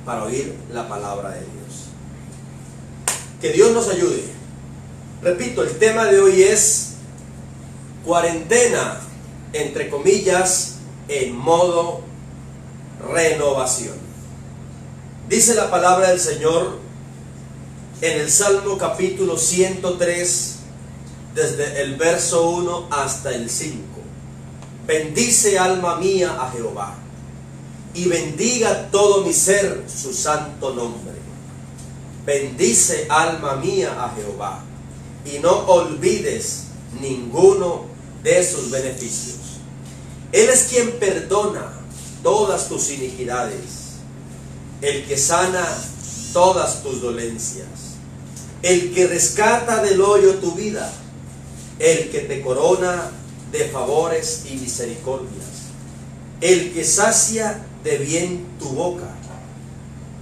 para oír la palabra de Dios. Que Dios nos ayude. Repito, el tema de hoy es cuarentena, entre comillas, en modo renovación. Dice la palabra del Señor en el Salmo capítulo 103, desde el verso 1 hasta el 5. Bendice, alma mía, a Jehová, y bendiga todo mi ser su santo nombre. Bendice, alma mía, a Jehová, y no olvides ninguno de sus beneficios. Él es quien perdona todas tus iniquidades, el que sana todas tus dolencias, el que rescata del hoyo tu vida, el que te corona de favores y misericordias, el que sacia de bien tu boca,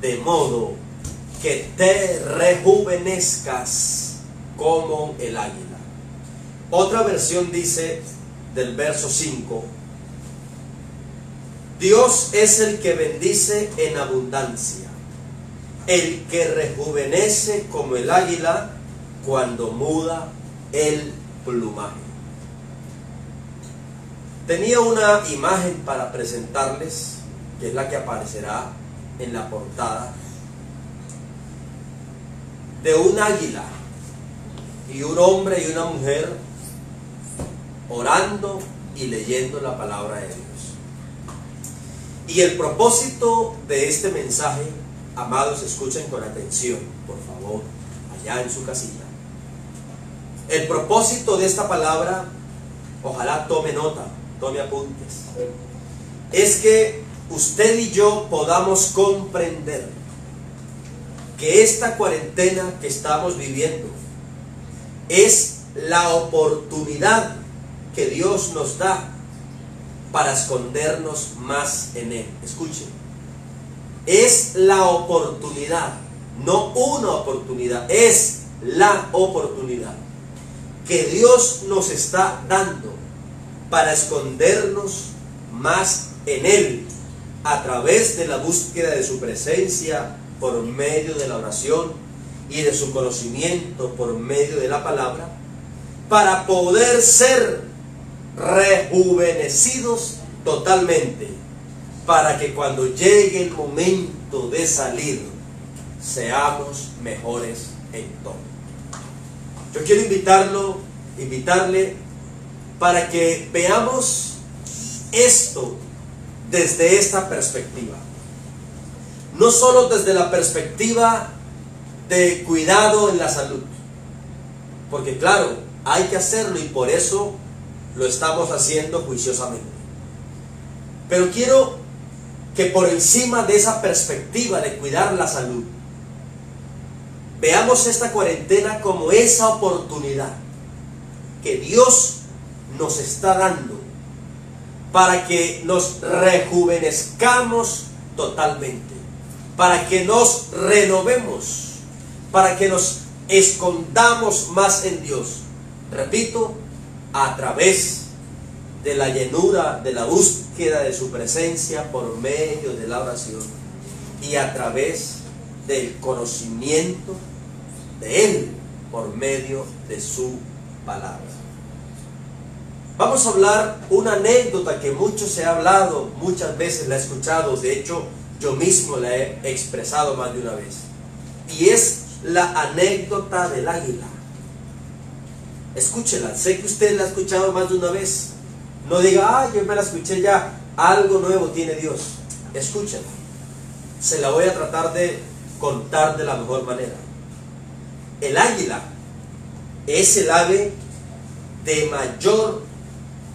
de modo que te rejuvenezcas como el águila. Otra versión dice, del verso 5, Dios es el que bendice en abundancia, el que rejuvenece como el águila cuando muda el plumaje. Tenía una imagen para presentarles, que es la que aparecerá en la portada, de un águila y un hombre y una mujer orando y leyendo la palabra de Dios. Y el propósito de este mensaje, amados, escuchen con atención, por favor, allá en su casita. El propósito de esta palabra, ojalá tome nota, tome apuntes, es que usted y yo podamos comprender que esta cuarentena que estamos viviendo es la oportunidad que Dios nos da para escondernos más en Él. Escuchen, es la oportunidad, no una oportunidad, es la oportunidad que Dios nos está dando para escondernos más en Él, a través de la búsqueda de su presencia por medio de la oración y de su conocimiento por medio de la palabra, para poder ser rejuvenecidos totalmente, para que cuando llegue el momento de salir seamos mejores en todo. Yo quiero invitarle para que veamos esto desde esta perspectiva, no solo desde la perspectiva de cuidado en la salud, porque claro, hay que hacerlo y por eso lo estamos haciendo juiciosamente. Pero quiero que por encima de esa perspectiva de cuidar la salud, veamos esta cuarentena como esa oportunidad que Dios nos está dando para que nos rejuvenezcamos totalmente, para que nos renovemos, para que nos escondamos más en Dios. Repito, a través de la llenura, de la búsqueda de su presencia por medio de la oración y a través del conocimiento de Él por medio de su palabra. Vamos a hablar una anécdota que mucho se ha hablado, muchas veces la he escuchado, de hecho yo mismo la he expresado más de una vez, y es la anécdota del águila. Escúchela, sé que usted la ha escuchado más de una vez. No diga, yo me la escuché ya, algo nuevo tiene Dios. Escúchela, se la voy a tratar de contar de la mejor manera. El águila es el ave de mayor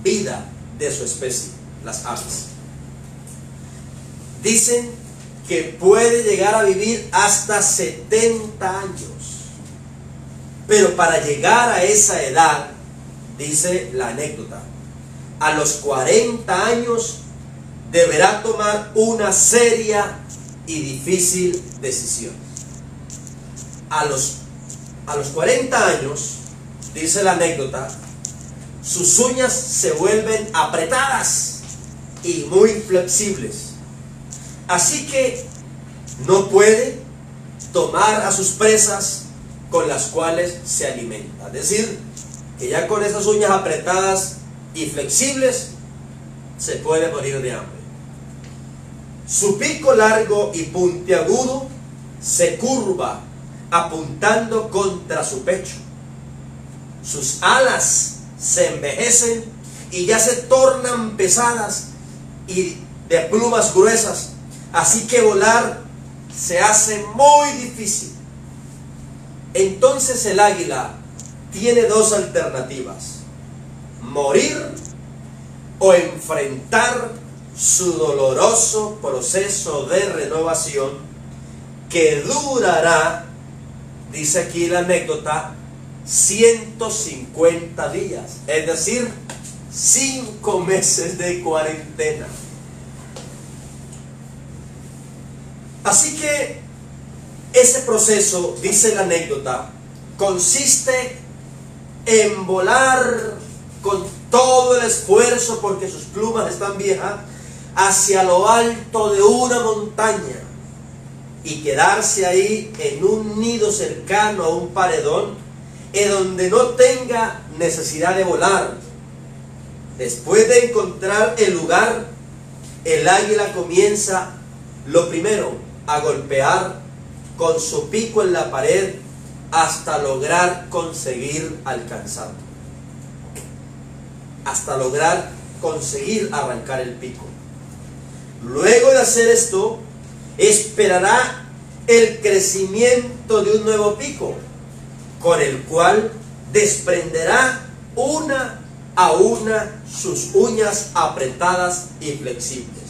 vida de su especie, las aves. Dicen que puede llegar a vivir hasta 70 años. Pero para llegar a esa edad, dice la anécdota, a los 40 años deberá tomar una seria y difícil decisión. A los 40 años, dice la anécdota, sus uñas se vuelven apretadas y muy flexibles. Así que no puede tomar a sus presas con las cuales se alimenta. Es decir, que ya con esas uñas apretadas y flexibles se puede morir de hambre. Su pico largo y puntiagudo se curva apuntando contra su pecho. Sus alas se envejecen y ya se tornan pesadas y de plumas gruesas, así que volar se hace muy difícil. Entonces el águila tiene dos alternativas: morir o enfrentar su doloroso proceso de renovación que durará, dice aquí la anécdota, 150 días, es decir, 5 meses de cuarentena. Así que ese proceso, dice la anécdota, consiste en volar con todo el esfuerzo, porque sus plumas están viejas, hacia lo alto de una montaña y quedarse ahí en un nido cercano a un paredón en donde no tenga necesidad de volar. Después de encontrar el lugar, el águila comienza, lo primero, a golpear con su pico en la pared hasta lograr conseguir alcanzarlo, hasta lograr conseguir arrancar el pico. Luego de hacer esto, esperará el crecimiento de un nuevo pico, con el cual desprenderá una a una sus uñas apretadas y flexibles.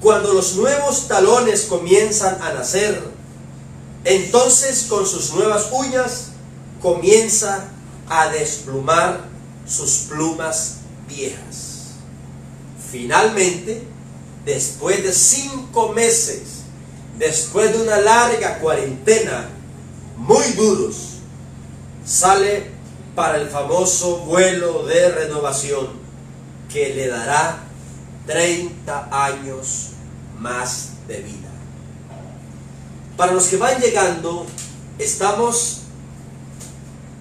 Cuando los nuevos talones comienzan a nacer, entonces con sus nuevas uñas comienza a desplumar sus plumas viejas. Finalmente, después de 5 meses, después de una larga cuarentena, muy duros, sale para el famoso vuelo de renovación que le dará 30 años más de vida. Para los que van llegando, estamos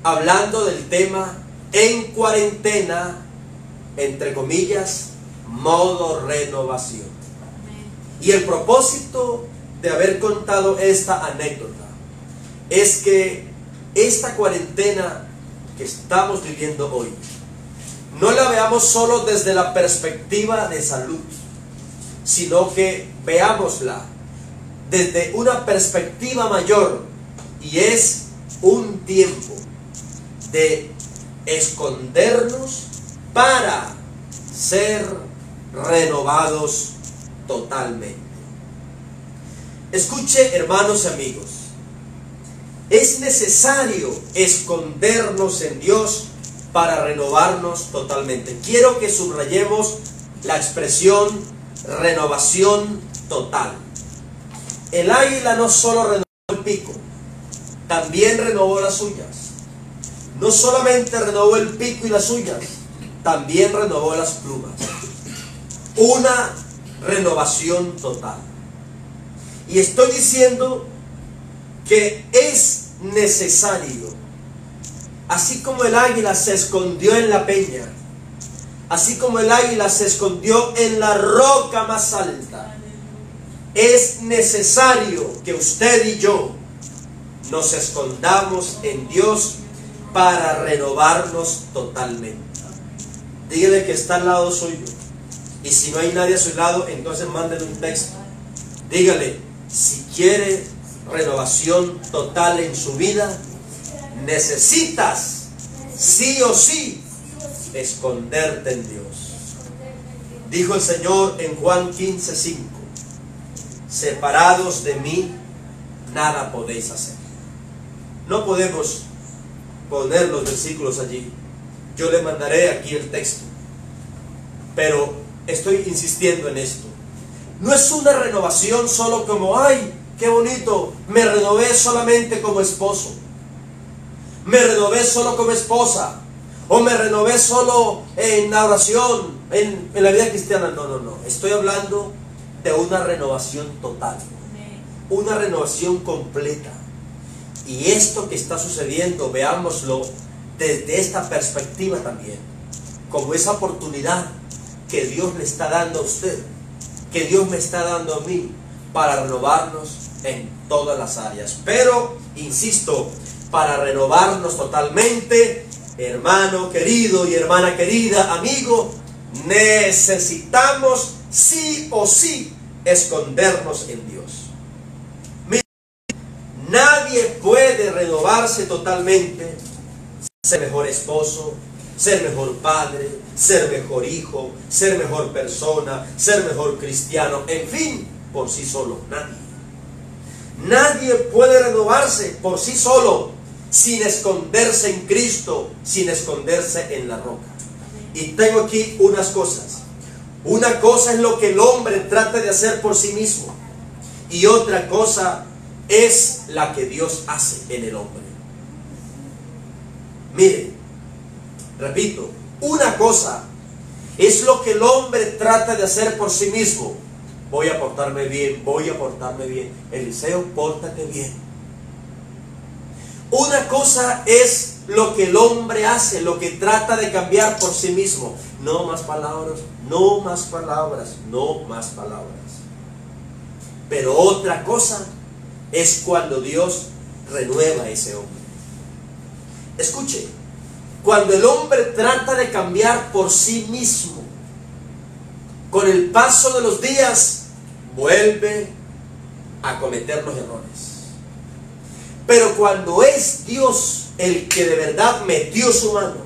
hablando del tema en cuarentena, entre comillas, modo renovación. Y el propósito de haber contado esta anécdota es que esta cuarentena que estamos viviendo hoy no la veamos solo desde la perspectiva de salud, sino que veámosla desde una perspectiva mayor, y es un tiempo de escondernos para ser renovados totalmente. Escuche, hermanos y amigos, es necesario escondernos en Dios para renovarnos totalmente. Quiero que subrayemos la expresión renovación total. El águila no solo renovó el pico, también renovó las uñas. No solamente renovó el pico y las uñas, también renovó las plumas. Una renovación total. Y estoy diciendo que es necesario, así como el águila se escondió en la peña, así como el águila se escondió en la roca más alta, es necesario que usted y yo nos escondamos en Dios para renovarnos totalmente. Dígale que está al lado suyo, y si no hay nadie a su lado, entonces mándele un texto. Dígale, si quiere renovación total en su vida, necesitas sí o sí esconderte en Dios. Dijo el Señor en Juan 15:5: separados de mí, nada podéis hacer. No podemos poner los versículos allí. Yo le mandaré aquí el texto, pero estoy insistiendo en esto. No es una renovación solo como, ay, qué bonito, me renové solamente como esposo, me renové solo como esposa, o me renové solo en la oración, en la vida cristiana. No, no, no. Estoy hablando de una renovación total, una renovación completa. Y esto que está sucediendo, veámoslo desde esta perspectiva también, como esa oportunidad que Dios le está dando a usted, que Dios me está dando a mí, para renovarnos en todas las áreas. Pero, insisto, para renovarnos totalmente, hermano querido y hermana querida, amigo, necesitamos sí o sí escondernos en Dios. Mira, nadie puede renovarse totalmente, ser mejor esposo, ser mejor padre, ser mejor hijo, ser mejor persona, ser mejor cristiano, en fin, por sí solo. Nadie puede renovarse por sí solo sin esconderse en Cristo, sin esconderse en la roca. Y tengo aquí unas cosas. Una cosa es lo que el hombre trata de hacer por sí mismo, y otra cosa es la que Dios hace en el hombre. Mire, repito, una cosa es lo que el hombre trata de hacer por sí mismo. Voy a portarme bien, voy a portarme bien. Eliseo, pórtate bien. Una cosa es lo que el hombre hace, lo que trata de cambiar por sí mismo. No más palabras, no más palabras, no más palabras. Pero otra cosa es cuando Dios renueva a ese hombre. Escuche, cuando el hombre trata de cambiar por sí mismo, con el paso de los días vuelve a cometer los errores. Pero cuando es Dios el que de verdad metió su mano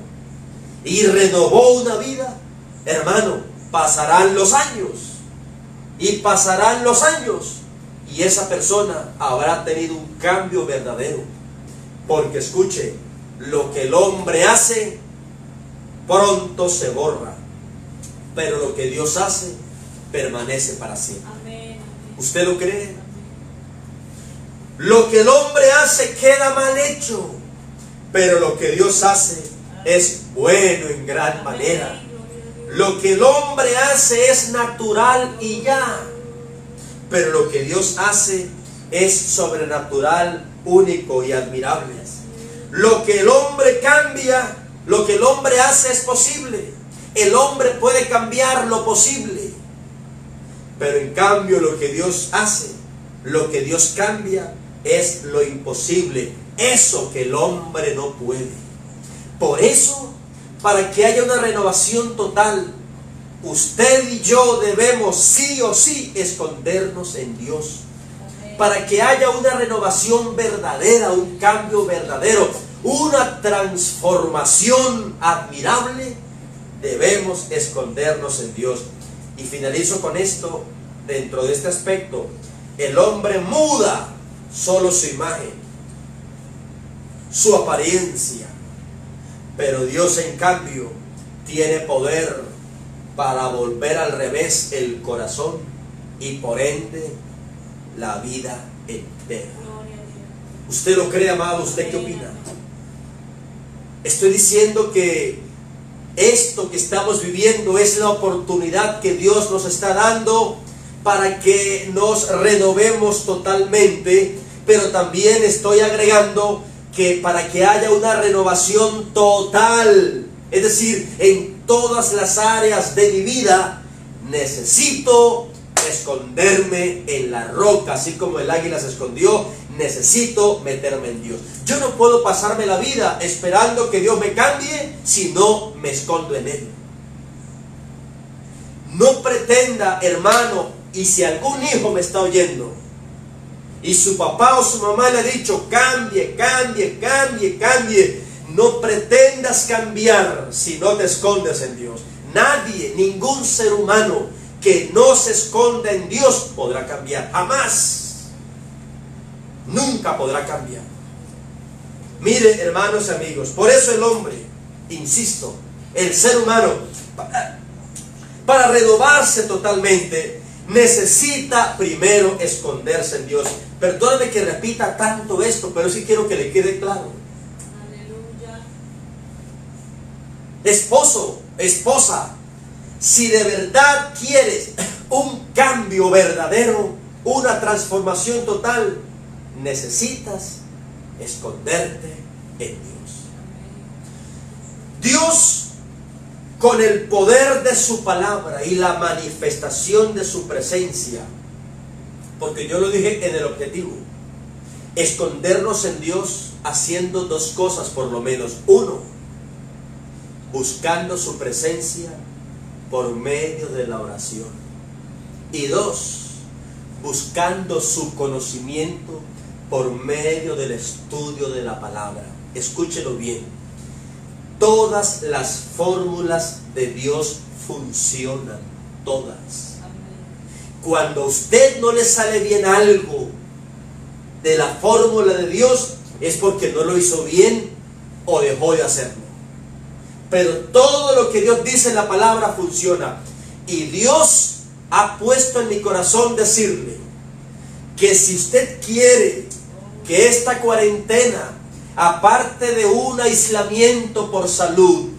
y renovó una vida, hermano, pasarán los años y pasarán los años y esa persona habrá tenido un cambio verdadero. Porque escuche, lo que el hombre hace pronto se borra, pero lo que Dios hace permanece para siempre. Amén. ¿Usted lo cree? Lo que el hombre hace queda mal hecho, pero lo que Dios hace es bueno en gran manera. Lo que el hombre hace es natural y ya, pero lo que Dios hace es sobrenatural, único y admirable. Lo que el hombre cambia, lo que el hombre hace es posible. El hombre puede cambiar lo posible, pero en cambio lo que Dios hace, lo que Dios cambia, es lo imposible, eso que el hombre no puede. Por eso, para que haya una renovación total, usted y yo debemos sí o sí escondernos en Dios. Para que haya una renovación verdadera, un cambio verdadero, una transformación admirable, debemos escondernos en Dios. Y finalizo con esto. Dentro de este aspecto, el hombre muda solo su imagen, su apariencia, pero Dios en cambio tiene poder para volver al revés el corazón y por ende la vida entera. ¿Usted lo cree, amado? ¿Usted qué opina? Estoy diciendo que esto que estamos viviendo es la oportunidad que Dios nos está dando para que nos renovemos totalmente, pero también estoy agregando que para que haya una renovación total, es decir, en todas las áreas de mi vida, necesito esconderme en la roca, así como el águila se escondió. Necesito meterme en Dios. Yo no puedo pasarme la vida esperando que Dios me cambie si no me escondo en Él. No pretenda, hermano, y si algún hijo me está oyendo y su papá o su mamá le ha dicho cambie, cambie, cambie, cambie, no pretendas cambiar si no te escondes en Dios. Nadie, ningún ser humano que no se esconda en Dios podrá cambiar, jamás. Nunca podrá cambiar. Mire, hermanos y amigos, por eso el hombre, insisto, el ser humano, para renovarse totalmente, necesita primero esconderse en Dios. Perdóname que repita tanto esto, pero sí quiero que le quede claro. Aleluya. Esposo, esposa, Si de verdad quieres un cambio verdadero, una transformación total, necesitas esconderte en Dios. Dios, con el poder de su palabra y la manifestación de su presencia, porque yo lo dije en el objetivo, escondernos en Dios haciendo dos cosas por lo menos. Uno, buscando su presencia por medio de la oración. Y dos, buscando su conocimiento por medio del estudio de la palabra. Escúchelo bien. Todas las fórmulas de Dios funcionan, todas. Cuando a usted no le sale bien algo de la fórmula de Dios, es porque no lo hizo bien o dejó de hacerlo. Pero todo lo que Dios dice en la palabra funciona. Y Dios ha puesto en mi corazón decirle que si usted quiere que esta cuarentena, aparte de un aislamiento por salud,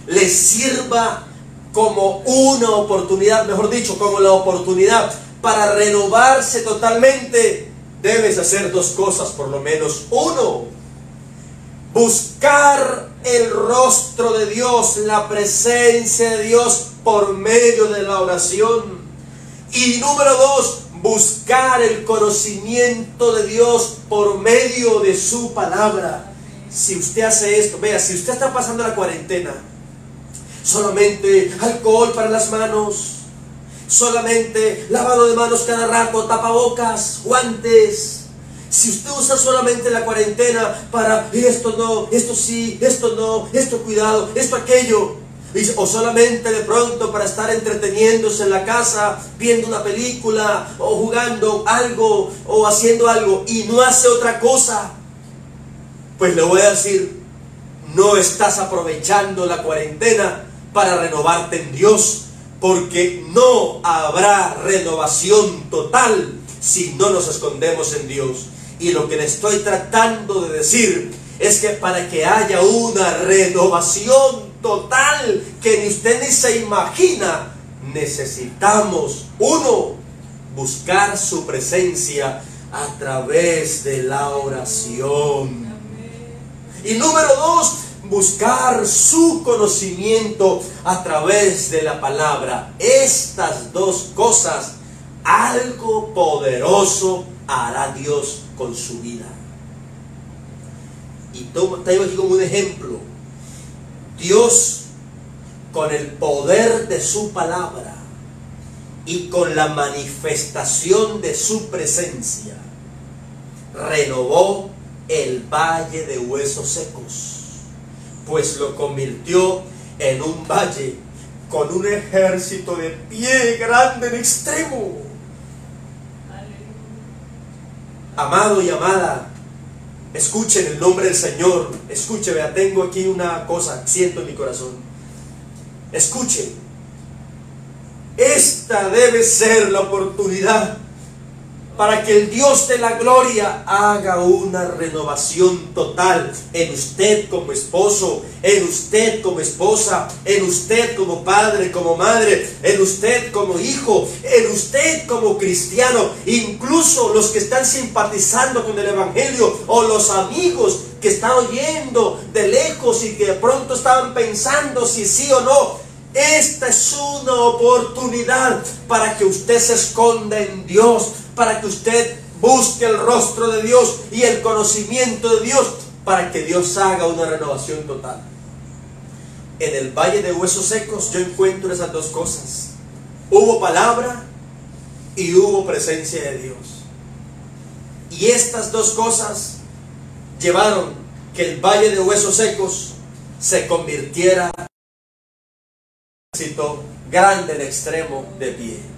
le sirva como una oportunidad, mejor dicho, como la oportunidad para renovarse totalmente, debes hacer dos cosas por lo menos. Uno, buscar el rostro de Dios, la presencia de Dios por medio de la oración. Y número dos, buscar el conocimiento de Dios por medio de su palabra. Si usted hace esto, vea, si usted está pasando la cuarentena, solamente alcohol para las manos, solamente lavado de manos cada rato, tapabocas, guantes. Si usted usa solamente la cuarentena para esto no, esto sí, esto no, esto cuidado, esto aquello, o solamente de pronto para estar entreteniéndose en la casa, viendo una película, o jugando algo, o haciendo algo, y no hace otra cosa, pues le voy a decir, no estás aprovechando la cuarentena para renovarte en Dios, porque no habrá renovación total si no nos escondemos en Dios. Y lo que le estoy tratando de decir es que para que haya una renovación total que ni usted ni se imagina, necesitamos, uno, buscar su presencia a través de la oración. Y número dos, buscar su conocimiento a través de la palabra. Estas dos cosas, algo poderoso hará Dios con su vida. Y traigo aquí como un ejemplo. Dios, con el poder de su palabra y con la manifestación de su presencia, renovó el valle de huesos secos, pues lo convirtió en un valle con un ejército de pie grande en extremo. Amado y amada, escuchen el nombre del Señor. Escuche, vea, tengo aquí una cosa, siento en mi corazón. Escuchen, esta debe ser la oportunidad para que el Dios de la gloria haga una renovación total en usted como esposo, en usted como esposa, en usted como padre, como madre, en usted como hijo, en usted como cristiano, incluso los que están simpatizando con el Evangelio o los amigos que están oyendo de lejos y que de pronto estaban pensando si sí o no. Esta es una oportunidad para que usted se esconda en Dios, para que usted busque el rostro de Dios y el conocimiento de Dios, para que Dios haga una renovación total. En el valle de huesos secos yo encuentro esas dos cosas. Hubo palabra y hubo presencia de Dios. Y estas dos cosas llevaron que el valle de huesos secos se convirtiera en un ejército grande en extremo de pie.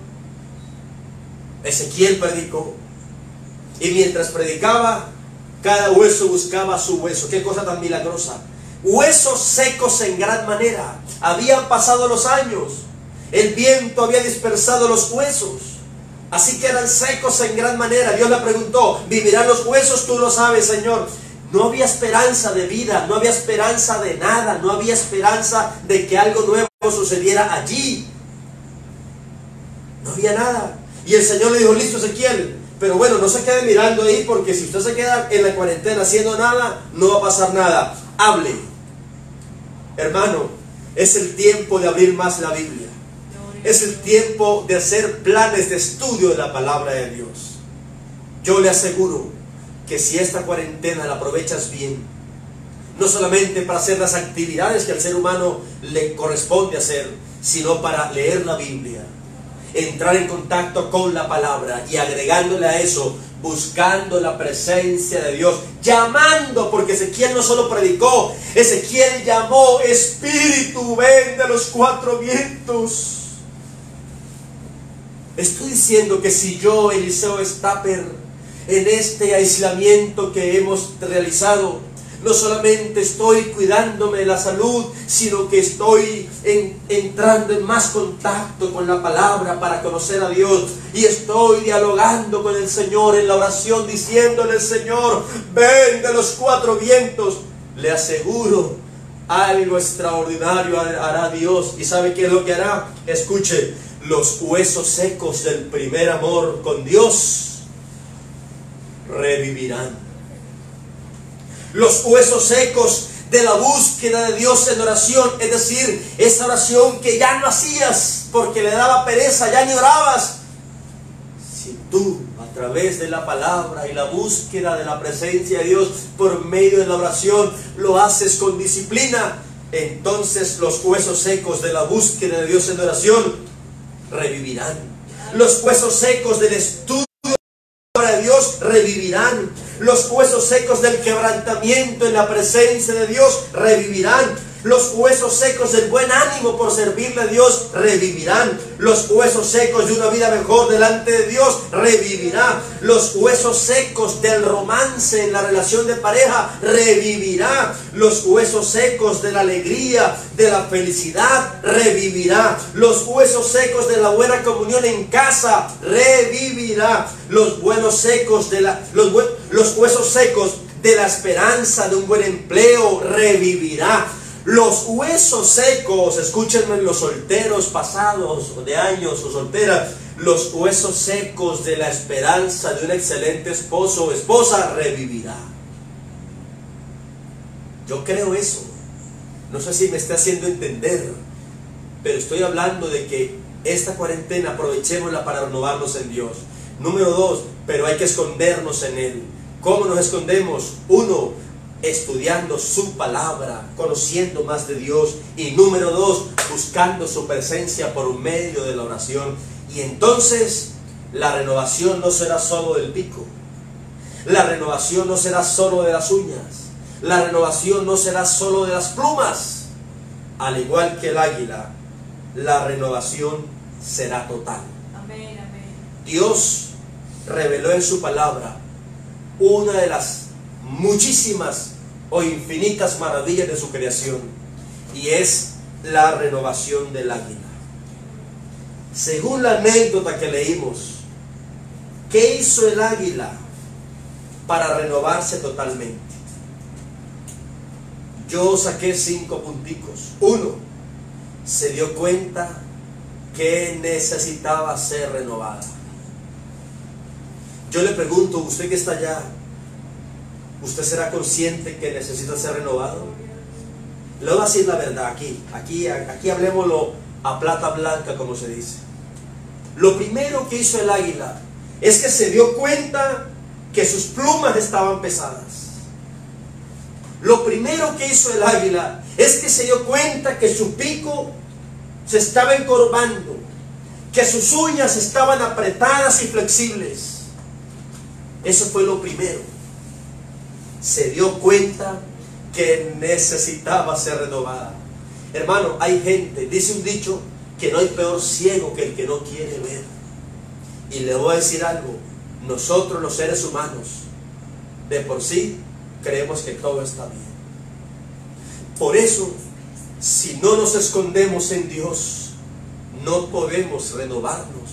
Ezequiel predicó, y mientras predicaba, cada hueso buscaba su hueso. Qué cosa tan milagrosa. Huesos secos en gran manera. Habían pasado los años, el viento había dispersado los huesos, así que eran secos en gran manera. Dios le preguntó, ¿vivirán los huesos? Tú lo sabes, Señor. No había esperanza de vida, no había esperanza de nada, no había esperanza de que algo nuevo sucediera allí. No había nada. Y el Señor le dijo, listo, Ezequiel, pero bueno, no se quede mirando ahí, porque si usted se queda en la cuarentena haciendo nada, no va a pasar nada. Hable. Hermano, es el tiempo de abrir más la Biblia. Es el tiempo de hacer planes de estudio de la palabra de Dios. Yo le aseguro que si esta cuarentena la aprovechas bien, no solamente para hacer las actividades que al ser humano le corresponde hacer, sino para leer la Biblia, entrar en contacto con la palabra y agregándole a eso, buscando la presencia de Dios, llamando, porque Ezequiel no solo predicó, Ezequiel llamó, Espíritu, ven de los cuatro vientos. Estoy diciendo que si yo, Eliseo Stapper, en este aislamiento que hemos realizado, no solamente estoy cuidándome de la salud, sino que estoy entrando en más contacto con la palabra para conocer a Dios. Y estoy dialogando con el Señor en la oración, diciéndole, Señor, ven de los cuatro vientos. Le aseguro, algo extraordinario hará Dios. ¿Y sabe qué es lo que hará? Escuche, los huesos secos del primer amor con Dios revivirán. Los huesos secos de la búsqueda de Dios en oración, es decir, esa oración que ya no hacías porque le daba pereza, ya ni orabas. Si tú, a través de la palabra y la búsqueda de la presencia de Dios por medio de la oración, lo haces con disciplina, entonces los huesos secos de la búsqueda de Dios en oración revivirán. Los huesos secos del estudio de Dios revivirán. Los huesos secos del quebrantamiento en la presencia de Dios revivirán. Los huesos secos del buen ánimo por servirle a Dios revivirán. Los huesos secos de una vida mejor delante de Dios revivirá. Los huesos secos del romance en la relación de pareja revivirá. Los huesos secos de la alegría, de la felicidad revivirá. Los huesos secos de la buena comunión en casa revivirá. Los huesos secos de los huesos secos de la esperanza de un buen empleo revivirá. Los huesos secos, escúchenme los solteros pasados de años o solteras, los huesos secos de la esperanza de un excelente esposo o esposa revivirá. Yo creo eso. No sé si me está haciendo entender, pero estoy hablando de que esta cuarentena aprovechémosla para renovarnos en Dios. Número 2, pero hay que escondernos en Él. ¿Cómo nos escondemos? 1, estudiando su palabra, conociendo más de Dios. Y número 2, buscando su presencia por medio de la oración. Y entonces la renovación no será solo del pico, la renovación no será solo de las uñas, la renovación no será solo de las plumas. Al igual que el águila, la renovación será total. Amén, amén. Dios reveló en su palabra una de las muchísimas o infinitas maravillas de su creación, y es la renovación del águila. Según la anécdota que leímos, ¿qué hizo el águila para renovarse totalmente? Yo saqué 5 punticos. 1, se dio cuenta que necesitaba ser renovada. Yo le pregunto, usted que está allá, ¿usted será consciente que necesita ser renovado? Le voy a decir la verdad aquí hablemoslo a plata blanca, como se dice. Lo primero que hizo el águila es que se dio cuenta que sus plumas estaban pesadas. Lo primero que hizo el águila es que se dio cuenta que su pico se estaba encorvando, que sus uñas estaban apretadas y flexibles. Eso fue lo primero. Se dio cuenta que necesitaba ser renovada. Hermano, hay gente, dice un dicho, que no hay peor ciego que el que no quiere ver. Y le voy a decir algo, nosotros los seres humanos, de por sí, creemos que todo está bien. Por eso, si no nos escondemos en Dios, no podemos renovarnos,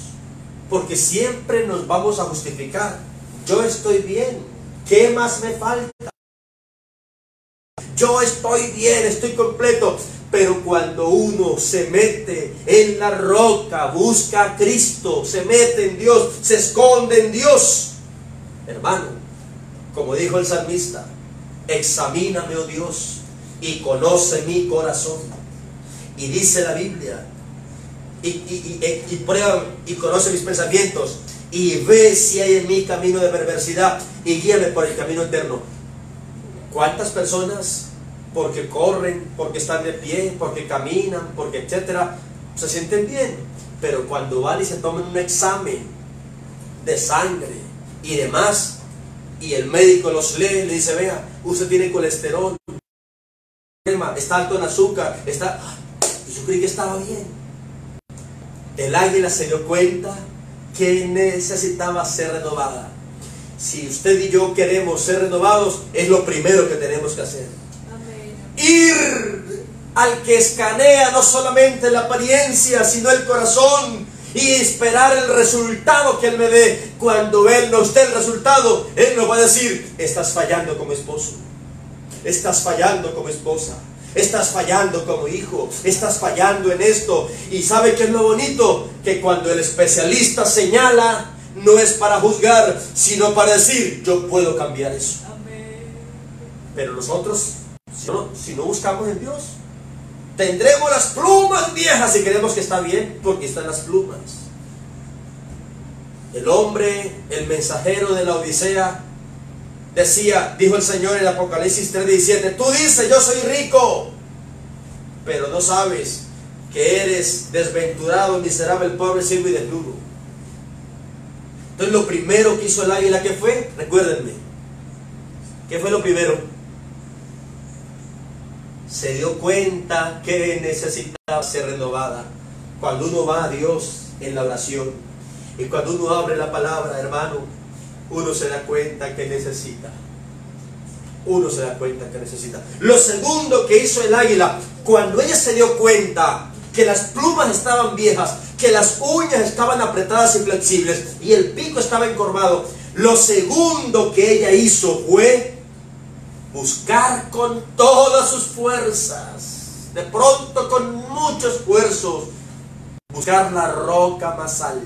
porque siempre nos vamos a justificar. Yo estoy bien, ¿qué más me falta? Yo estoy bien, estoy completo. Pero cuando uno se mete en la roca, busca a Cristo, se mete en Dios, se esconde en Dios, hermano, como dijo el salmista, examíname, oh Dios, y conoce mi corazón. Y dice la Biblia, y prueba y conoce mis pensamientos, y ve si hay en mí camino de perversidad, y guíame por el camino eterno. ¿Cuántas personas, porque corren, porque están de pie, porque caminan, porque etcétera, se sienten bien? Pero cuando van y se toman un examen de sangre y demás, y el médico los lee, le dice, vea, usted tiene colesterol, está alto en azúcar, y yo creí que estaba bien. El águila se dio cuenta que necesitaba ser renovada. Si usted y yo queremos ser renovados, es lo primero que tenemos que hacer. Amén. Ir al que escanea no solamente la apariencia, sino el corazón, y esperar el resultado que Él me dé. Cuando Él nos dé el resultado, Él nos va a decir, estás fallando como esposo, estás fallando como esposa, estás fallando como hijo, estás fallando en esto. Y ¿sabe qué es lo bonito? Que cuando el especialista señala, no es para juzgar, sino para decir, yo puedo cambiar eso. Amén. Pero nosotros, si no buscamos en Dios, tendremos las plumas viejas y creemos que está bien, porque están las plumas. El hombre, el mensajero de la Odisea, decía, dijo el Señor en Apocalipsis 3:17, tú dices, yo soy rico, pero no sabes que eres desventurado, miserable, pobre, ciego y desnudo. Entonces lo primero que hizo el águila, ¿qué fue? Recuérdenme, ¿qué fue lo primero? Se dio cuenta que necesitaba ser renovada. Cuando uno va a Dios en la oración, y cuando uno abre la palabra, hermano, uno se da cuenta que necesita. Uno se da cuenta que necesita. Lo segundo que hizo el águila, cuando ella se dio cuenta que las plumas estaban viejas, que las uñas estaban apretadas y flexibles, y el pico estaba encorvado, lo segundo que ella hizo fue buscar con todas sus fuerzas, de pronto con mucho esfuerzo, buscar la roca más alta.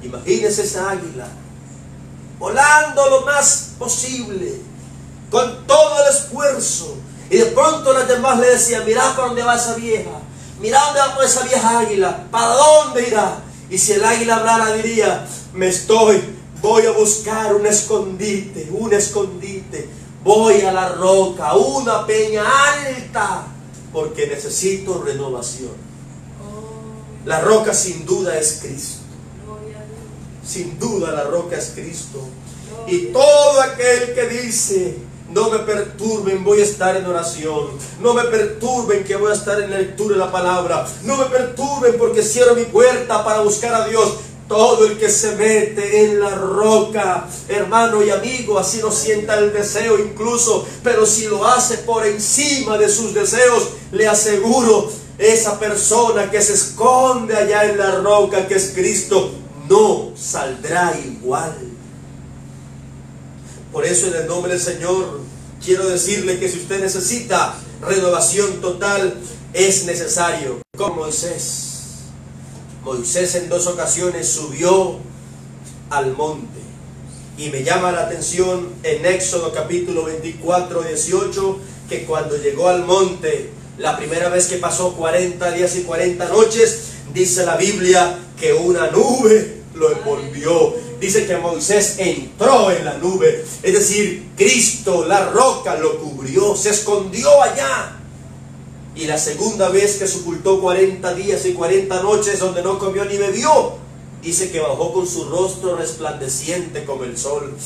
Imagínese esa águila volando lo más posible, con todo el esfuerzo, y de pronto las demás le decían, mirá para dónde va esa vieja, mirá dónde va esa vieja águila, para dónde irá. Y si el águila hablara, diría, voy a buscar un escondite, voy a la roca, una peña alta, porque necesito renovación. La roca sin duda es Cristo. Sin duda la roca es Cristo. Y todo aquel que dice, no me perturben, voy a estar en oración, no me perturben que voy a estar en la lectura de la palabra, no me perturben porque cierro mi puerta para buscar a Dios. Todo el que se mete en la roca, hermano y amigo, así no sienta el deseo incluso, pero si lo hace por encima de sus deseos, le aseguro, esa persona que se esconde allá en la roca que es Cristo, no saldrá igual. Por eso, en el nombre del Señor, quiero decirle que si usted necesita renovación total, es necesario. Como Moisés en 2 ocasiones subió al monte. Y me llama la atención en Éxodo capítulo 24:18, que cuando llegó al monte, la primera vez que pasó 40 días y 40 noches, dice la Biblia que una nube lo envolvió. Dice que Moisés entró en la nube, es decir, Cristo, la roca, lo cubrió, se escondió allá. Y la segunda vez que se ocultó 40 días y 40 noches donde no comió ni bebió, dice que bajó con su rostro resplandeciente como el sol.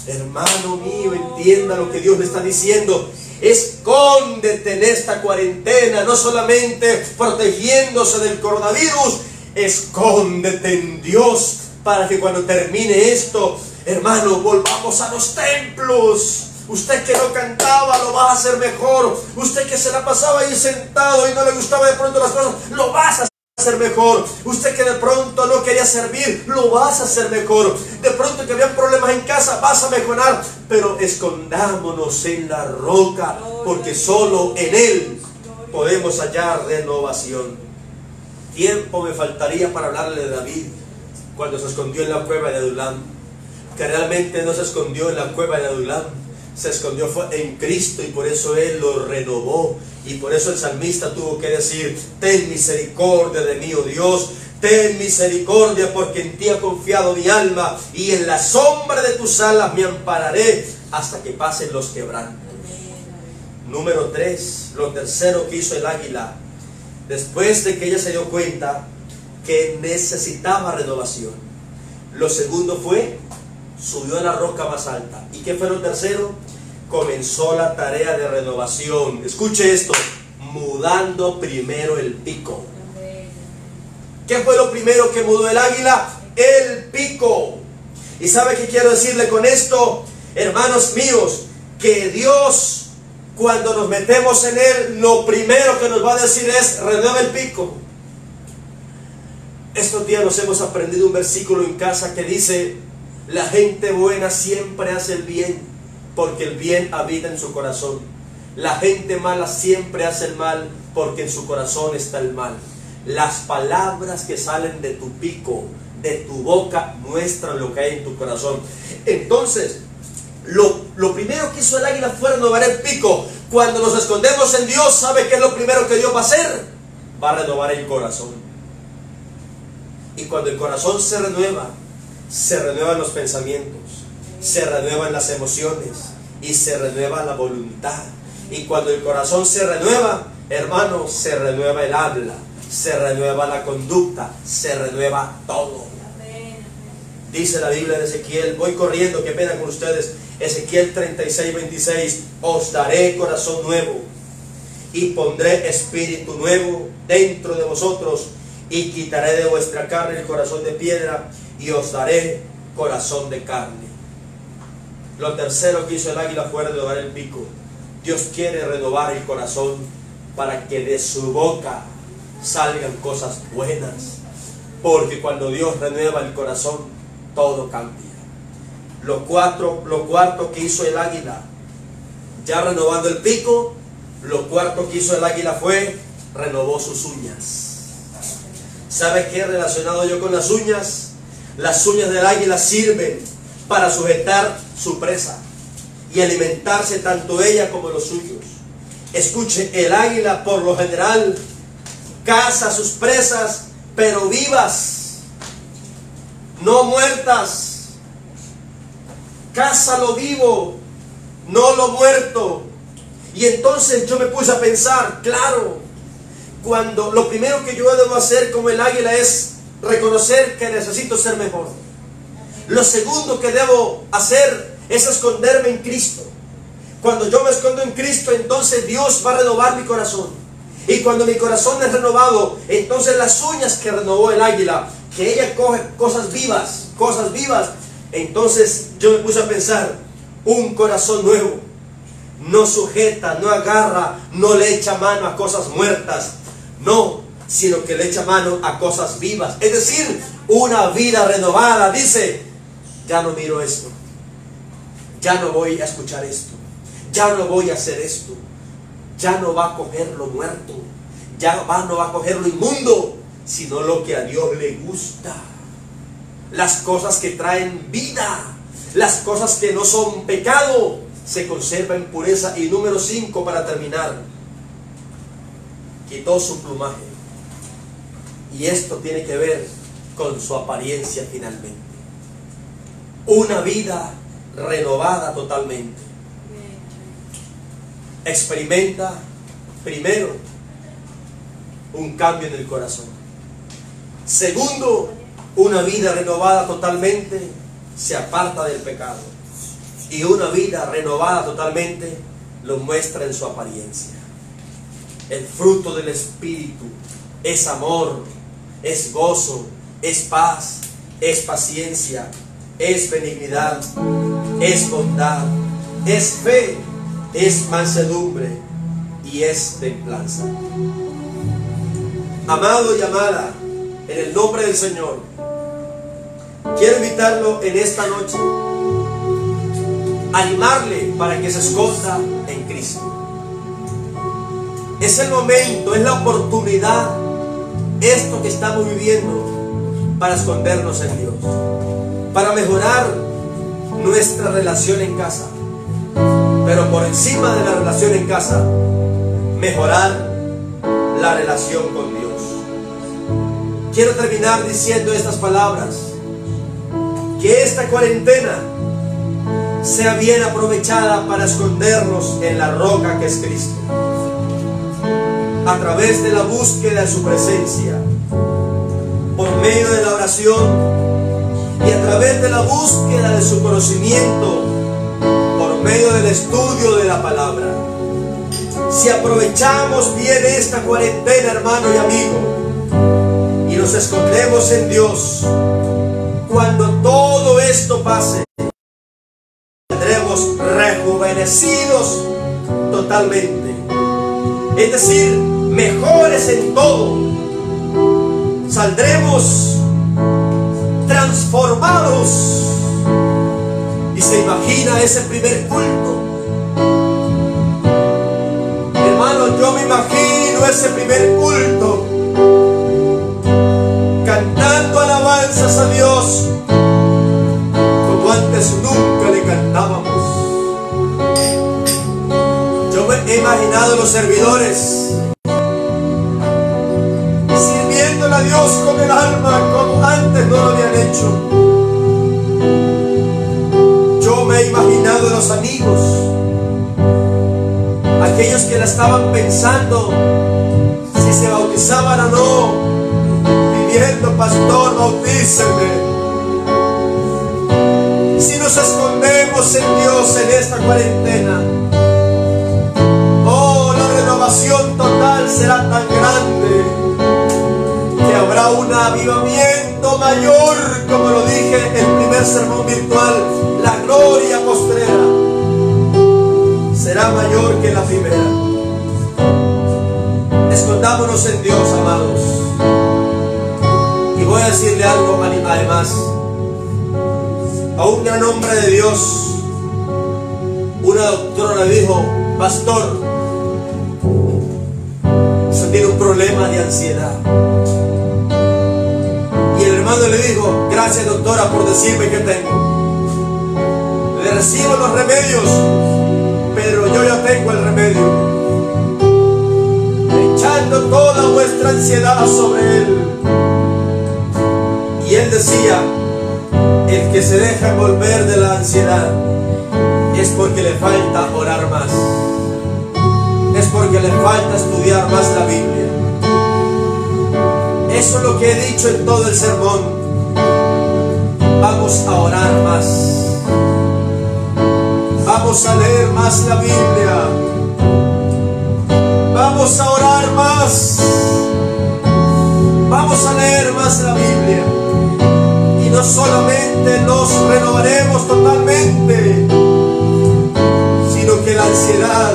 Hermano mío, entienda lo que Dios le está diciendo. Escóndete en esta cuarentena, no solamente protegiéndose del coronavirus, escóndete en Dios, para que cuando termine esto, hermano, volvamos a los templos. Usted que no cantaba, lo va a hacer mejor. Usted que se la pasaba ahí sentado y no le gustaba de pronto las cosas, lo vas a hacer mejor. Usted que de pronto no quería servir, lo vas a hacer mejor. De pronto momento que había problemas en casa, vas a mejorar, pero escondámonos en la roca, porque solo en Él podemos hallar renovación. Tiempo me faltaría para hablarle de David cuando se escondió en la cueva de Adulam, que realmente no se escondió en la cueva de Adulam, se escondió en Cristo, y por eso Él lo renovó. Y por eso el salmista tuvo que decir: ten misericordia de mí, oh Dios, ten misericordia, porque en ti ha confiado mi alma, y en la sombra de tus alas me ampararé hasta que pasen los quebrantos. Número 3, lo tercero que hizo el águila, después de que ella se dio cuenta que necesitaba renovación, lo segundo fue: subió a la roca más alta. ¿Y qué fue lo tercero? Comenzó la tarea de renovación. Escuche esto: mudando primero el pico. ¿Qué fue lo primero que mudó el águila? El pico. ¿Y sabe qué quiero decirle con esto, hermanos míos? Que Dios, cuando nos metemos en Él, lo primero que nos va a decir es: renueva el pico. Estos días nos hemos aprendido un versículo en casa que dice: la gente buena siempre hace el bien, porque el bien habita en su corazón. La gente mala siempre hace el mal, porque en su corazón está el mal. Las palabras que salen de tu pico, de tu boca, muestran lo que hay en tu corazón. Entonces, lo primero que hizo el águila fue renovar el pico. Cuando nos escondemos en Dios, ¿sabe qué es lo primero que Dios va a hacer? Va a renovar el corazón. Y cuando el corazón se renuevan los pensamientos, se renuevan las emociones y se renueva la voluntad. Y cuando el corazón se renueva, hermano, se renueva el habla, se renueva la conducta, se renueva todo. Dice la Biblia de Ezequiel, voy corriendo, qué pena con ustedes, Ezequiel 36:26, os daré corazón nuevo y pondré espíritu nuevo dentro de vosotros, y quitaré de vuestra carne el corazón de piedra y os daré corazón de carne. Lo tercero que hizo el águila fue renovar el pico. Dios quiere renovar el corazón para que de su boca salgan cosas buenas, porque cuando Dios renueva el corazón, todo cambia. Lo cuarto que hizo el águila, ya renovando el pico, lo cuarto que hizo el águila fue renovó sus uñas. ¿Sabe qué he relacionado yo con las uñas? Las uñas del águila sirven para sujetar su presa y alimentarse tanto ella como los suyos. Escuche, el águila por lo general caza sus presas, pero vivas, no muertas. Cázalo vivo, no lo muerto. Y entonces yo me puse a pensar, claro, cuando lo primero que yo debo hacer como el águila es reconocer que necesito ser mejor. Lo segundo que debo hacer es esconderme en Cristo. Cuando yo me escondo en Cristo, entonces Dios va a renovar mi corazón. Y cuando mi corazón es renovado, entonces las uñas que renovó el águila, que ella coge cosas vivas, entonces yo me puse a pensar, un corazón nuevo no sujeta, no agarra, no le echa mano a cosas muertas, no, sino que le echa mano a cosas vivas. Es decir, una vida renovada. Dice, ya no miro esto, ya no voy a escuchar esto, ya no voy a hacer esto, ya no va a coger lo muerto, no va a coger lo inmundo, sino lo que a Dios le gusta. Las cosas que traen vida, las cosas que no son pecado, se conserva en pureza. Y número 5, para terminar, quitó su plumaje. Y esto tiene que ver con su apariencia finalmente. Una vida renovada totalmente. Experimenta primero un cambio en el corazón. Segundo, una vida renovada totalmente se aparta del pecado. Y una vida renovada totalmente lo muestra en su apariencia. El fruto del Espíritu es amor, es gozo, es paz, es paciencia, es benignidad, es bondad, es fe, es mansedumbre y es templanza. Amado y amada, en el nombre del Señor, Quiero invitarlo en esta noche, animarle para que se esconda en Cristo. Es el momento, es la oportunidad, esto que estamos viviendo, para escondernos en Dios, para mejorar nuestra relación en casa, pero por encima de la relación en casa, mejorar la relación con Dios. Quiero terminar diciendo estas palabras: que esta cuarentena sea bien aprovechada para escondernos en la roca que es Cristo, a través de la búsqueda de su presencia, por medio de la oración y a través de la búsqueda de su conocimiento, por medio del estudio de la palabra. Si aprovechamos bien esta cuarentena, hermano y amigo, y nos escondemos en Dios, cuando todo esto pase, tendremos rejuvenecidos totalmente, es decir, mejores en todo. Saldremos transformados. Y se imagina ese primer culto, hermano. Yo me imagino ese primer culto, cantando alabanzas a Dios como antes nunca le cantábamos. Yo me he imaginado los servidores sirviéndole a Dios con el alma como antes no lo habían hecho. Yo me he imaginado los amigos, aquellos que la estaban pensando si se bautizaban o no, pidiendo: pastor, bautíceme. Si nos escondemos en Dios en esta cuarentena, oh, la renovación total será tan grande que habrá un avivamiento mayor, como lo dije en el primer sermón virtual. La gloria postrera será mayor que la primera. Escondámonos en Dios, amados. Y voy a decirle algo además. A un gran hombre de Dios, una doctora le dijo: pastor, usted tiene un problema de ansiedad. Y el hermano le dijo: gracias, doctora, por decirme que tengo. Le recibo los remedios, pero yo ya tengo el remedio. Echando toda vuestra ansiedad sobre él. Y él decía: el que se deja envolver de la ansiedad es porque le falta orar más, es porque le falta estudiar más la Biblia. Eso es lo que he dicho en todo el sermón. Vamos a orar más, vamos a leer más la Biblia, vamos a orar más, vamos a leer más la Biblia. Y no solamente nos renovaremos totalmente, sino que la ansiedad,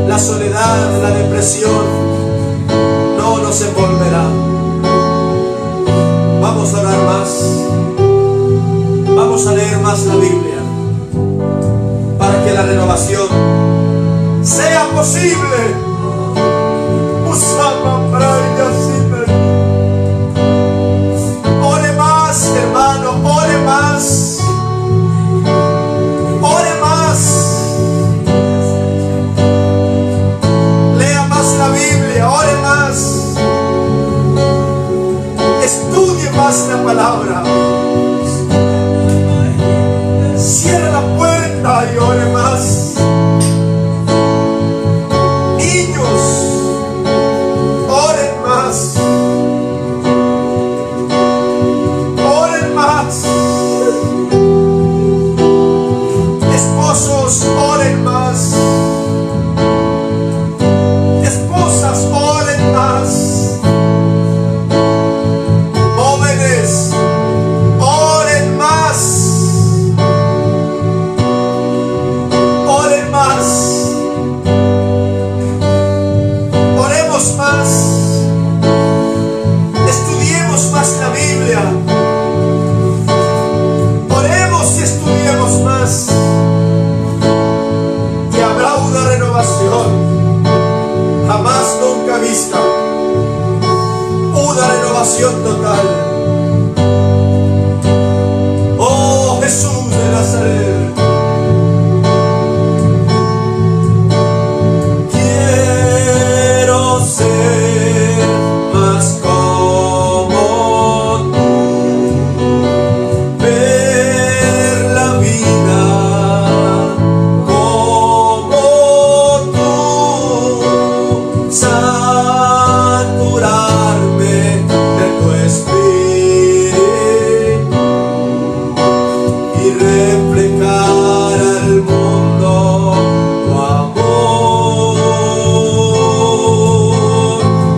la soledad, la depresión no nos envolverá. Vamos a orar más, vamos a leer más la Biblia, para que la renovación sea posible. Ore más, hermano, ore más, ore más, lea más la Biblia, ore más, estudie más la palabra, cierre la puerta y ore más. reflejar al mundo tu amor.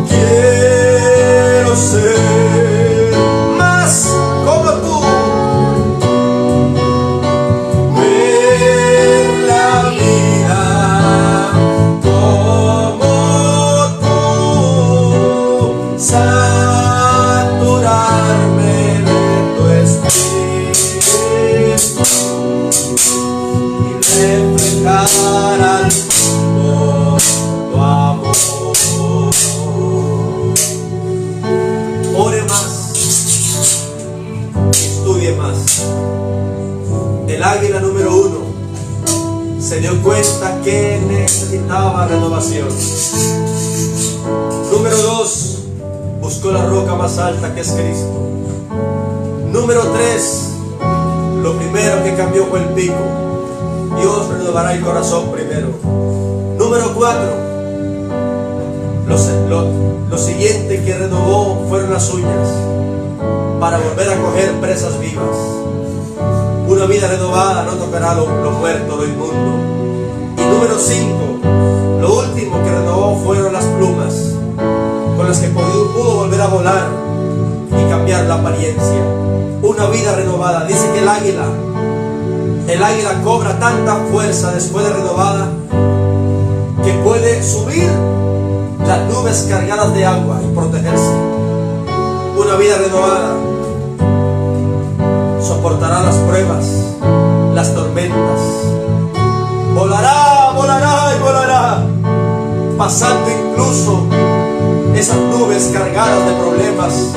Quiero ser más como tú, ver la vida como tú, saturarme de tu espíritu y reflejar al mundo tu amor. Ore más, estudie más. El águila número 1 se dio cuenta que necesitaba renovación. Número 2, buscó la roca más alta, que es Cristo. Número 3, lo primero que cambió fue el pico. Dios renovará el corazón primero. Número 4, lo siguiente que renovó fueron las uñas, para volver a coger presas vivas. Una vida renovada no tocará lo muerto, lo inmundo. Y número 5, lo último que renovó fueron las plumas, con las que pudo volver a volar y cambiar la apariencia. Una vida renovada. Dice que el águila cobra tanta fuerza después de renovada que puede subir las nubes cargadas de agua y protegerse. Una vida renovada soportará las pruebas, las tormentas. Volará, volará y volará, pasando incluso esas nubes cargadas de problemas